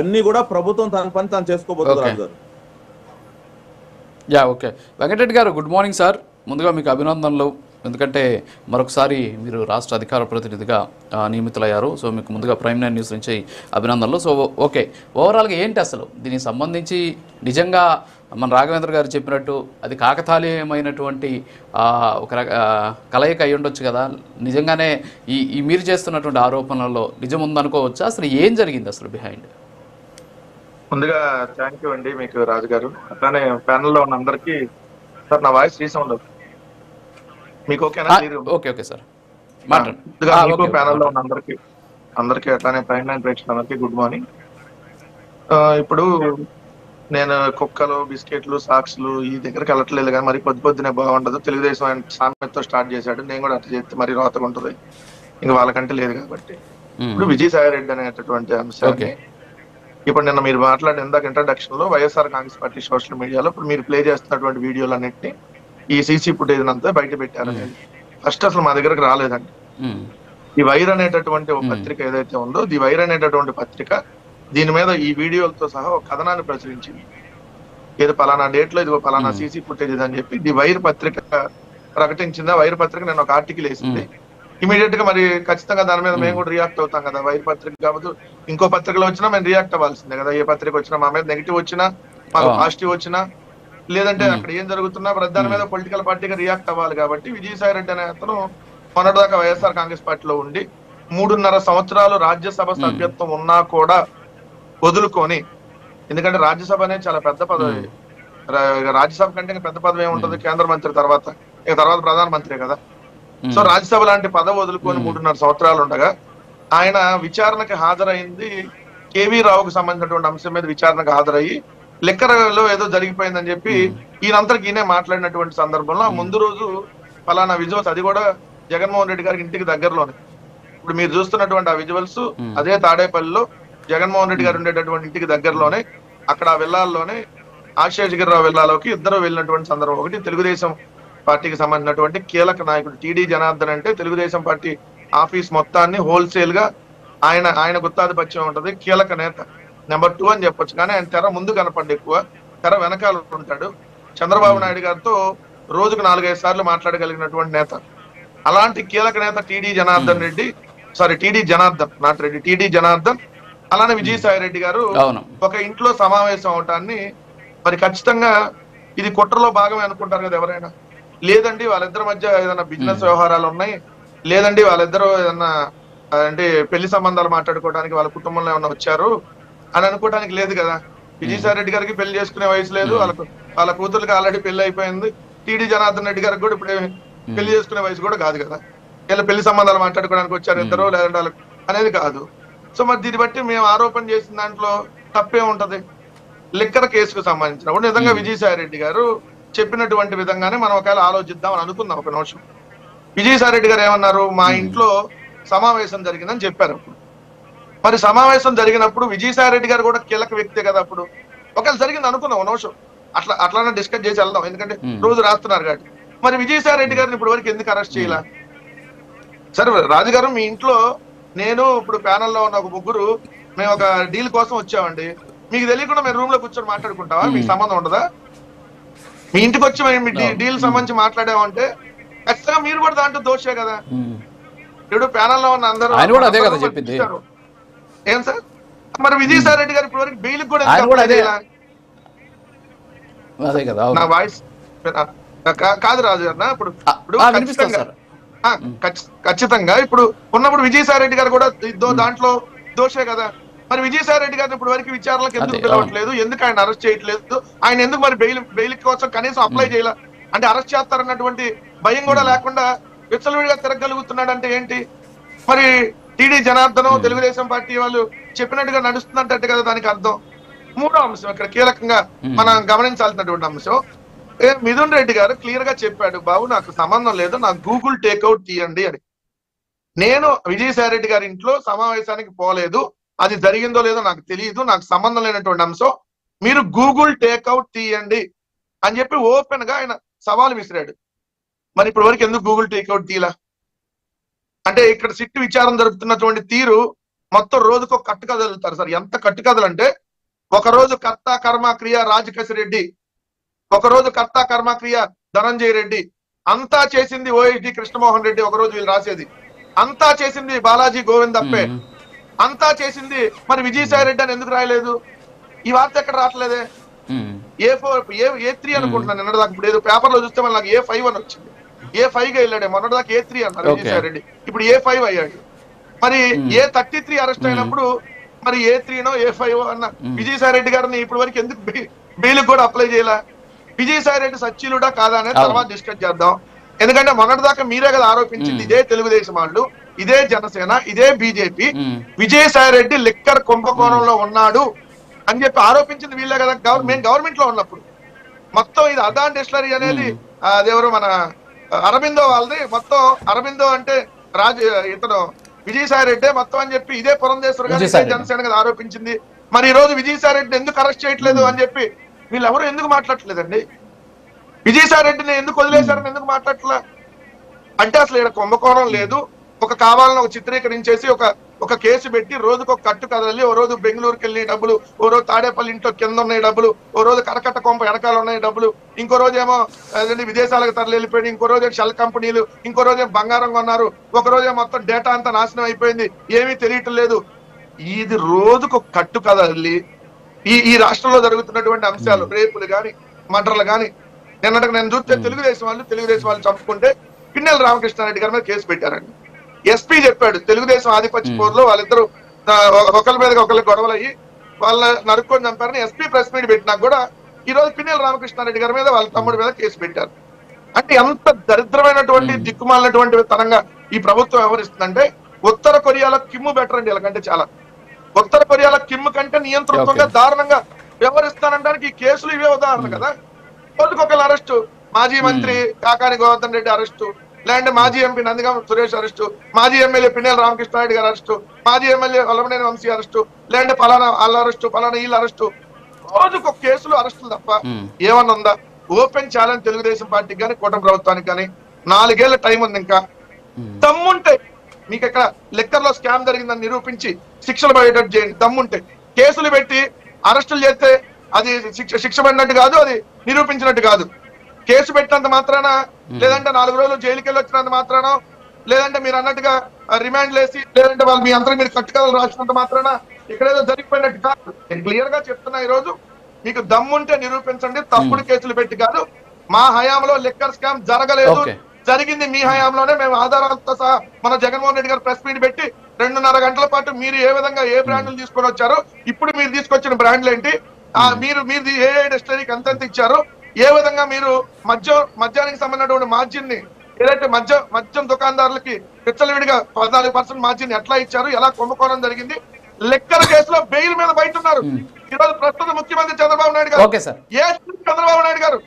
అన్ని కూడా ప్రభుత్వం తన పని తాను చేసుకోబోతుంది ఓకే. రాజు గారు. ఓకే. వెంకటరెడ్డి గారు గుడ్ మార్నింగ్ సార్. ముందుగా మీకు అభినందనలు. ఎందుకంటే మరొకసారి మీరు రాష్ట్ర అధికార ప్రతినిధిగా నియమితులయ్యారు. సో మీకు ముందుగా ప్రైమ్ 9 న్యూస్ నుంచి అభినందనలు. సో ఓకే, ఓవరాల్గా ఏంటి అసలు దీనికి సంబంధించి నిజంగా మన రాఘవేంద్ర గారు చెప్పినట్టు అది కాకతాళీయమైనటువంటి ఒక కలయిక అయి ఉండొచ్చు కదా? నిజంగానే ఈ మీరు చేస్తున్నటువంటి ఆరోపణలలో నిజం ఉందనుకోవచ్చా? అసలు ఏం జరిగింది అసలు బిహైండ్? ముందుగా థ్యాంక్ యూ అండి మీకు రాజు గారు. అట్లానే ప్యానెల్లో ఉన్న అందరికీ సార్ నా వాయిస్ రీసౌండ్ మీకు ఓకేనా? ఓకే ఓకే సార్ మాట్లాడండి. ముందుగా మీకు ప్యానెల్లో ఉన్న అందరికీ అట్లానే ప్రైమ్ 9 ప్రేక్షకులందరికీ గుడ్ మార్నింగ్. ఇప్పుడు నేను కుక్కలు బిస్కెట్లు సాక్స్లు ఈ దగ్గరికి వెళ్ళట్లేదు కానీ మరి పొద్దునే బాగుండదు. తెలుగుదేశం ఆయన సామెతతో స్టార్ట్ చేశాడు. నేను కూడా అట్లా చేస్తే మరి రోతగా ఉంటుంది, ఇంకా వాళ్ళకంటే లేదు కాబట్టి. ఇప్పుడు విజయసాయి రెడ్డి అనేటటువంటి అంశాన్ని ఇప్పుడు నిన్న మీరు మాట్లాడిన ఇందాక ఇంట్రడక్షన్ లో వైఎస్ఆర్ కాంగ్రెస్ పార్టీ సోషల్ మీడియాలో ఇప్పుడు మీరు ప్లే చేస్తున్నటువంటి వీడియోలు అన్నింటినీ ఈ సీసీ ఫుటేజ్ అంతా బయట పెట్టారు. ఫస్ట్ అసలు మా దగ్గరకు రాలేదండి. ఈ వైర్ అనేటటువంటి ఒక పత్రిక ఏదైతే ఉందో ది వైర్ అనేటటువంటి పత్రిక దీని మీద ఈ వీడియోలతో సహా ఒక కథనాన్ని ప్రచురించింది. ఏదో పలానా డేట్ లో ఇది పలానా సీసీ ఫుటేజ్ అని చెప్పి ది వైర్ పత్రిక ప్రకటించింది. ఆ వైర్ పత్రిక నేను ఒక ఆర్టికల్ వేసింది. ఇమీడియట్ గా మరి ఖచ్చితంగా దాని మీద మేము కూడా రియాక్ట్ అవుతాం కదా. వైర్ పత్రిక కాబట్టి ఇంకో పత్రికలో వచ్చినా మేము రియాక్ట్ అవ్వాల్సిందే కదా. ఏ పత్రిక వచ్చినా మా మీద నెగిటివ్ వచ్చినా మాకు పాజిటివ్ వచ్చినా లేదంటే అక్కడ ఏం జరుగుతున్నా దాని మీద పొలిటికల్ పార్టీగా రియాక్ట్ అవ్వాలి. కాబట్టి విజయసాయి రెడ్డి అనే అతను మొన్నటిదాకా వైఎస్ఆర్ కాంగ్రెస్ పార్టీలో ఉండి 3.5 సంవత్సరాలు రాజ్యసభ సభ్యత్వం ఉన్నా కూడా వదులుకొని, ఎందుకంటే రాజ్యసభ అనేది చాలా పెద్ద పదవి. రాజ్యసభ కంటే పెద్ద పదవి ఏముంటది కేంద్ర మంత్రి తర్వాత, ఇక తర్వాత ప్రధానమంత్రి కదా. సో రాజ్యసభ లాంటి పదవి వదులుకొని 3.5 సంవత్సరాలు ఉండగా ఆయన విచారణకి హాజరైంది. కేవీ రావుకు సంబంధించినటువంటి అంశం మీద విచారణకు హాజరయ్యి లెక్కరలో ఏదో జరిగిపోయిందని చెప్పి ఈయనంతరికి ఈయనే మాట్లాడినటువంటి సందర్భంలో ముందు రోజు ఫలానా విజువల్స్, అది కూడా జగన్మోహన్ రెడ్డి గారికి ఇంటికి దగ్గరలోనే, ఇప్పుడు మీరు చూస్తున్నటువంటి ఆ విజువల్స్ అదే తాడేపల్లిలో జగన్మోహన్ రెడ్డి గారు ఉండేటటువంటి ఇంటికి దగ్గరలోనే అక్కడ ఆ విల్లాల్లోనే ఆశేషగిరిరావు విల్లాలోకి ఇద్దరు వెళ్ళినటువంటి సందర్భం. ఒకటి తెలుగుదేశం పార్టీకి సంబంధించినటువంటి కీలక నాయకుడు టీడీ జనార్దన్, అంటే తెలుగుదేశం పార్టీ ఆఫీస్ మొత్తాన్ని హోల్సేల్ గా ఆయన గుత్తాధిపత్యం ఉంటది, కీలక నేత. నెంబర్ 2 అని చెప్పొచ్చు. కానీ ఆయన తెర ముందు కనపడ్డ ఎక్కువ, తెర వెనకాల ఉంటాడు. చంద్రబాబు నాయుడు గారితో రోజుకు 4-5 సార్లు మాట్లాడగలిగినటువంటి నేత. అలాంటి కీలక నేత TD Janardhan, not Reddy, TD Janardhan. అలానే విజయసాయి రెడ్డి గారు ఒక ఇంట్లో సమావేశం అవటాన్ని మరి ఖచ్చితంగా ఇది కుట్రలో భాగమే అనుకుంటారు కదా ఎవరైనా. లేదండి వాళ్ళిద్దరి మధ్య ఏదైనా బిజినెస్ వ్యవహారాలు ఉన్నాయి, లేదండి వాళ్ళిద్దరూ ఏదన్నా అంటే పెళ్లి సంబంధాలు మాట్లాడుకోవడానికి వాళ్ళ కుటుంబంలో ఏమన్నా వచ్చారు అని అనుకోవడానికి లేదు కదా. విజయసాయి రెడ్డి గారికి పెళ్లి చేసుకునే వయసు లేదు, వాళ్ళ కూతురికి ఆల్రెడీ పెళ్లి అయిపోయింది. టీడీ జనార్దన్ రెడ్డి గారికి కూడా ఇప్పుడు పెళ్లి చేసుకునే వయసు కూడా కాదు కదా. వీళ్ళ పెళ్లి సంబంధాలు మాట్లాడుకోవడానికి వచ్చారు ఇద్దరు, లేదంటే వాళ్ళకి అనేది కాదు. సో మరి దీన్ని బట్టి మేము ఆరోపణ చేసిన దాంట్లో తప్పే ఉంటది. లిక్కర్ కేసుకు సంబంధించినప్పుడు నిజంగా విజయసాయి రెడ్డి గారు చెప్పినటువంటి విధంగానే మనం ఒకవేళ ఆలోచిద్దాం అని అనుకుందాం ఒక నిమిషం. విజయసాయి రెడ్డి గారు ఏమన్నారు, మా ఇంట్లో సమావేశం జరిగిందని చెప్పారు. మరి సమావేశం జరిగినప్పుడు విజయసాయి రెడ్డి గారు కూడా కీలక వ్యక్తే కదా. అప్పుడు ఒకవేళ జరిగింది అనుకున్నాం ఒక నిమిషం, అట్లానే డిస్కస్ చేసి వెళ్దాం, ఎందుకంటే రోజు రాస్తున్నారు కాబట్టి. మరి విజయసాయి రెడ్డి గారిని ఇప్పటి వరకు ఎందుకు అరెస్ట్ చేయాల? సరే రాజుగారు, మీ ఇంట్లో నేను ఇప్పుడు ప్యానెల్లో ఉన్న ఒక ముగ్గురు మేము ఒక డీల్ కోసం వచ్చామండి, మీకు తెలియకుండా మేము రూమ్ లో కూర్చొని మాట్లాడుకుంటావా? మీకు సంబంధం ఉండదా? మీ ఇంటికి వచ్చి మేము డీల్ సంబంధించి మాట్లాడామంటే ఖచ్చితంగా మీరు కూడా దాంట్లో దోషే కదా. ఇప్పుడు ప్యానెల్లో ఉన్న అందరూ ఏం సార్, మరి విజయసాయి రెడ్డి గారు ఇప్పటి వరకు బెయిల్ కూడా నా వాయిస్ కాదు రాజు గారు. ఇప్పుడు ఖచ్చితంగా ఇప్పుడు ఉన్నప్పుడు విజయసాయి రెడ్డి గారు కూడా దాంట్లో దోషే కదా. మరి విజయసాయి రెడ్డి గారిని ఇప్పుడు వరకు విచారణలకు ఎందుకు పిలవట్లేదు, ఎందుకు ఆయన అరెస్ట్ చేయట్లేదు, ఆయన ఎందుకు మరి బెయిల్ కోసం కనీసం అప్లై చేయాల? అంటే అరెస్ట్ చేస్తారన్నటువంటి భయం కూడా లేకుండా విచ్చలవిడిగా తిరగలుగుతున్నాడు అంటే ఏంటి? మరి టీడీ జనార్దన్ తెలుగుదేశం పార్టీ వాళ్ళు చెప్పినట్టుగా నడుస్తుందంటే కదా దానికి అర్థం. మూడో అంశం ఇక్కడ కీలకంగా మనం గమనించాల్సినటువంటి అంశం, మిథున్ రెడ్డి గారు క్లియర్ గా చెప్పాడు, బాబు నాకు సంబంధం లేదు, నాకు గూగుల్ టేక్అవుట్ తీయండి అని. నేను విజయసాయి రెడ్డి గారి ఇంట్లో సమావేశానికి పోలేదు, అది జరిగిందో లేదో నాకు తెలియదు, నాకు సంబంధం లేనటువంటి అంశం, మీరు గూగుల్ టేక్అవుట్ తీయండి అని చెప్పి ఓపెన్ గా ఆయన సవాల్ విసిరాడు. మరి ఇప్పటి వరకు ఎందుకు గూగుల్ టేక్అవుట్ తీయలా? అంటే ఇక్కడ సిట్టు విచారణ జరుపుతున్నటువంటి తీరు మొత్తం రోజుకు ఒక కట్టుకథ వెళ్తారు సార్. ఎంత కట్టుకథలు అంటే, ఒక రోజు కర్త కర్మ క్రియ రాజకేశ్ రెడ్డి, ఒక రోజు కర్త కర్మ క్రియ ధనంజయ రెడ్డి, అంతా చేసింది ఓఎస్డి కృష్ణమోహన్ రెడ్డి, ఒక రోజు వీళ్ళు రాసేది అంతా చేసింది బాలాజీ గోవింద్ అప్పే, అంతా చేసింది మరి విజయసాయి రెడ్డి అని ఎందుకు రాయలేదు? ఈ వార్త ఎక్కడ రావట్లేదే. A3 అనుకుంటున్నాను నిన్నటిదాకా. ఇప్పుడు ఏదో పేపర్ లో చూస్తే మళ్ళీ నాకు A5 అని వచ్చింది. A5 గా వెళ్ళాడే, మొన్నటిదాకా A3 అన్నారు విజయసాయి రెడ్డి, ఇప్పుడు A5 అయ్యాడు. మరి A33 అరెస్ట్ అయినప్పుడు మరి A3నో A5 అన్న విజయసాయి రెడ్డి గారిని ఇప్పటి వరకు ఎందుకు బెయిల్ కూడా అప్లై చేయాల? విజయసాయి రెడ్డి సచ్చీలుడా కాదా అనేది తర్వాత డిస్కస్ చేద్దాం. ఎందుకంటే మొన్నటిదాకా మీరే కదా ఆరోపించింది, ఇదే తెలుగుదేశం వాళ్ళు, ఇదే జనసేన, ఇదే బీజేపీ విజయసాయి రెడ్డి లిక్కర్ కుంభకోణంలో ఉన్నాడు అని చెప్పి ఆరోపించింది వీళ్ళే కదా. మేము గవర్నమెంట్ లో ఉన్నప్పుడు మొత్తం ఇది అదాన్ డిస్టిలరీ అనేది అదెవరు మన అరబిందో వాళ్ళది, మొత్తం అరబిందో అంటే ఇతను విజయసాయి రెడ్డి మొత్తం అని చెప్పి ఇదే పురంధేశ్వర్ గారు జనసేన కదా ఆరోపించింది. మరి ఈ రోజు విజయసాయి రెడ్డిని ఎందుకు అరెస్ట్ చేయట్లేదు అని చెప్పి వీళ్ళు ఎవరు ఎందుకు మాట్లాడట్లేదండి? విజయసాయి రెడ్డిని ఎందుకు వదిలేశారని ఎందుకు మాట్లాడట్లే? అంటే అసలు ఇక్కడ కుంభకోణం లేదు, ఒక కావాలని ఒక చిత్రీకరించేసి ఒక కేసు పెట్టి రోజుకు ఒక కట్టు కదలి, ఓ రోజు బెంగళూరుకి వెళ్ళి డబ్బులు, ఓ రోజు తాడేపల్లి ఇంట్లో కింద ఉన్నాయి డబ్బులు, ఓ రోజు కరకట్ట కొంప వెనకాల ఉన్నాయి డబ్బులు, ఇంకో రోజు ఏమో విదేశాలకు తరలి వెళ్ళిపోయింది, ఇంకో రోజు షెల్ కంపెనీలు, ఇంకో రోజు బంగారం కొన్నారు, ఒక రోజు మొత్తం డేటా అంతా నాశనం అయిపోయింది, ఏమీ తెలియటం లేదు. ఇది రోజుకు ఒక కట్టు కదలి ఈ రాష్ట్రంలో జరుగుతున్నటువంటి అంశాలు, రేపులు గాని మర్డర్లు గాని. నిన్నటికి నేను చూస్తే తెలుగుదేశం వాళ్ళు చంపుకుంటే పిన్నెల రామకృష్ణారెడ్డి గారి మీద కేసు పెట్టారండి. ఎస్పీ చెప్పాడు తెలుగుదేశం ఆధిపత్య పోరులో వాళ్ళిద్దరు ఒకరి మీద ఒకరికి గొడవలు అయ్యి వాళ్ళ నరుక్కొని చంపారని ఎస్పీ ప్రెస్ మీట్ పెట్టినా కూడా ఈ రోజు పిన్నెల రామకృష్ణారెడ్డి గారి మీద వాళ్ళ తమ్ముడి మీద కేసు పెట్టారు. అంటే ఎంత దరిద్రమైనటువంటి దిక్కుమాలినటువంటి తరంగా ఈ ప్రభుత్వం వ్యవహరిస్తుందంటే, ఉత్తర కొరియాలో కిమ్ము బెటర్ అండి వీళ్ళకంటే చాలా. ఉత్తర కొరియాలో కిమ్ కంటే నియంత్రణంగా దారుణంగా వ్యవహరిస్తానడానికి ఈ కేసులు ఇవే ఉదాహరణ కదా. రోజుకొకరు అరెస్టు, మాజీ మంత్రి కాకాని గోవర్ధన్ రెడ్డి అరెస్టు, లేదంటే మాజీ ఎంపీ నందిగామ సురేష్ అరెస్టు, మాజీ ఎమ్మెల్యే పిన్నెల రామకృష్ణారెడ్డి గారు అరెస్టు, మాజీ ఎమ్మెల్యే వల్లభనేని వంశీ అరెస్టు, లేదంటే ఫలానా వాళ్ళ అరెస్టు, ఫలానా వీళ్ళ అరెస్టు. రోజుకొక కేసులు అరెస్టులు తప్ప ఏమన్నా ఉందా? ఓపెన్ ఛాలెంజ్ తెలుగుదేశం పార్టీకి కానీ కూటమి ప్రభుత్వానికి కానీ, 4 ఏళ్ల టైం ఉంది. ఇంకా దమ్ముంటే మీకు ఇక్కడ లెక్కర్లో స్కామ్ జరిగిందని నిరూపించి శిక్షలు పడేటట్టు చేయండి. దమ్ముంటే కేసులు పెట్టి అరెస్టులు చేస్తే అది శిక్ష పడినట్టు కాదు, అది నిరూపించినట్టు కాదు. కేసు పెట్టినంత మాత్రాన, లేదంటే 4 రోజులు జైలుకి వెళ్ళి వచ్చినంత మాత్రాన, లేదంటే మీరు అన్నట్టుగా రిమాండ్ లేసి, లేదంటే వాళ్ళు మీ అంతా మీరు కట్టుకథలు రాసినంత మాత్రాన ఇక్కడేదో జరిగిపోయినట్టు కాదు. నేను క్లియర్ గా చెప్తున్నా, ఈ రోజు మీకు దమ్ముంటే నిరూపించండి, తప్పుడు కేసులు పెట్టి కాదు. మా హయాంలో లిక్కర్ స్కామ్ జరగలేదు, జరిగింది మీ హయాంలోనే. మేము ఆధారాలతో సహా మన జగన్మోహన్ రెడ్డి గారు ప్రెస్ మీట్ పెట్టి 2.5 గంటల పాటు మీరు ఏ విధంగా ఏ బ్రాండ్లు తీసుకొని వచ్చారు, ఇప్పుడు మీరు తీసుకొచ్చిన బ్రాండ్లు ఏంటి, మీరు ఏ డిస్టిలరీకి ఎంత ఇచ్చారు, ఏ విధంగా మీరు మద్యానికి సంబంధించినటువంటి మార్జిన్ ని, ఏదైతే మద్యం దుకాణదారులకి విచ్చలవిడిగా 14% మార్జిన్ ఎట్లా ఇచ్చారు, ఎలా కుంభకోణం జరిగింది. లెక్కల కేసులో బెయిల్ మీద బయట ఉన్నారు ఈ రోజు ప్రస్తుత ముఖ్యమంత్రి చంద్రబాబు నాయుడు గారు. చంద్రబాబు నాయుడు గారు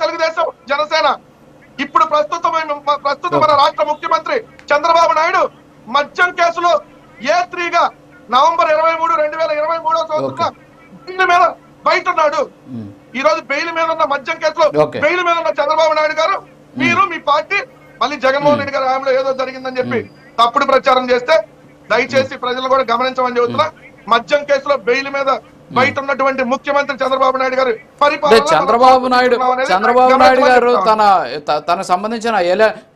తెలుగుదేశం జనసేన. ఇప్పుడు ప్రస్తుతం మన రాష్ట్ర ముఖ్యమంత్రి చంద్రబాబు నాయుడు మద్యం కేసులో A3గా నవంబర్ 23, 2023 సంవత్సరం బెయిల్ మీద బయట ఉన్నాడు. ఈ రోజు బెయిల్ మీద ఉన్న మద్యం కేసులో బెయిల్ మీద ఉన్న చంద్రబాబు నాయుడు గారు, మీరు మీ పార్టీ మళ్ళీ జగన్మోహన్ రెడ్డి గారి హయాంలో ఏదో జరిగిందని చెప్పి తప్పుడు ప్రచారం చేస్తే దయచేసి ప్రజలు కూడా గమనించమని చెబుతున్నా. మద్యం కేసులో బెయిల్ మీద బయట ఉన్నటువంటి ముఖ్యమంత్రి చంద్రబాబు నాయుడు గారు చంద్రబాబు నాయుడు గారు తనకు సంబంధించిన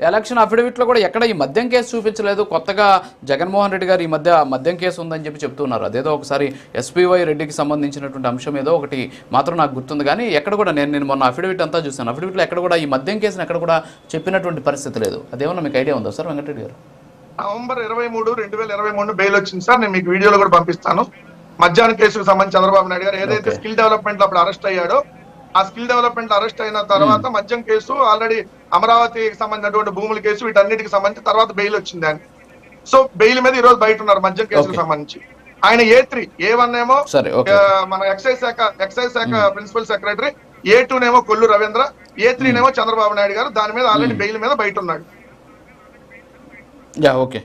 ఎలక్షన్ అఫిడవిట్ లో కూడా ఎక్కడ ఈ మద్యం కేసు చూపించలేదు. కొత్తగా జగన్మోహన్ రెడ్డి గారు ఈ మద్యం కేసు ఉందని చెప్పి చెప్తున్నారు. అదేదో ఒకసారి ఎస్పీవై రెడ్డికి సంబంధించినటువంటి అంశం ఏదో ఒకటి మాత్రం నాకు గుర్తుంది, కానీ ఎక్కడ కూడా నేను మొన్న అఫిడవిట్ అంతా చూసాను. అఫిడవిట్ లో ఎక్కడ కూడా ఈ మద్యం కేసును ఎక్కడ కూడా చెప్పినటువంటి పరిస్థితి లేదు. అదేమన్నా మీకు ఐడియా ఉందా సార్ వెంకటరెడ్డి గారు? నవంబర్ 23, 2023 బెయిల్ వచ్చింది సార్. నేను మీకు వీడియోలో కూడా పంపిస్తాను. మధ్యాహ్నం కేసుకు సంబంధించి చంద్రబాబు నాయుడు గారు ఏదైతే స్కిల్ డెవలప్మెంట్ అప్పుడు అరెస్ట్ అయ్యాడో, ఆ స్కిల్ డెవలప్మెంట్ అరెస్ట్ అయిన తర్వాత మద్యం కేసు, ఆల్రెడీ అమరావతికి సంబంధించినటువంటి భూముల కేసు, వీటన్నిటికి సంబంధించి తర్వాత బెయిల్ వచ్చింది ఆయన. సో బెయిల్ మీద ఈ రోజు బయట ఉన్నారు మద్యం కేసుకు సంబంధించి. ఆయన A3, A1 ఏమో మన ఎక్సైజ్ శాఖ ప్రిన్సిపల్ సెక్రటరీ, A2 నేమో కొల్లు రవీంద్ర, A3 నేమో చంద్రబాబు నాయుడు గారు. దాని మీద ఆల్రెడీ బెయిల్ మీద బయట ఉన్నాడు. ఓకే.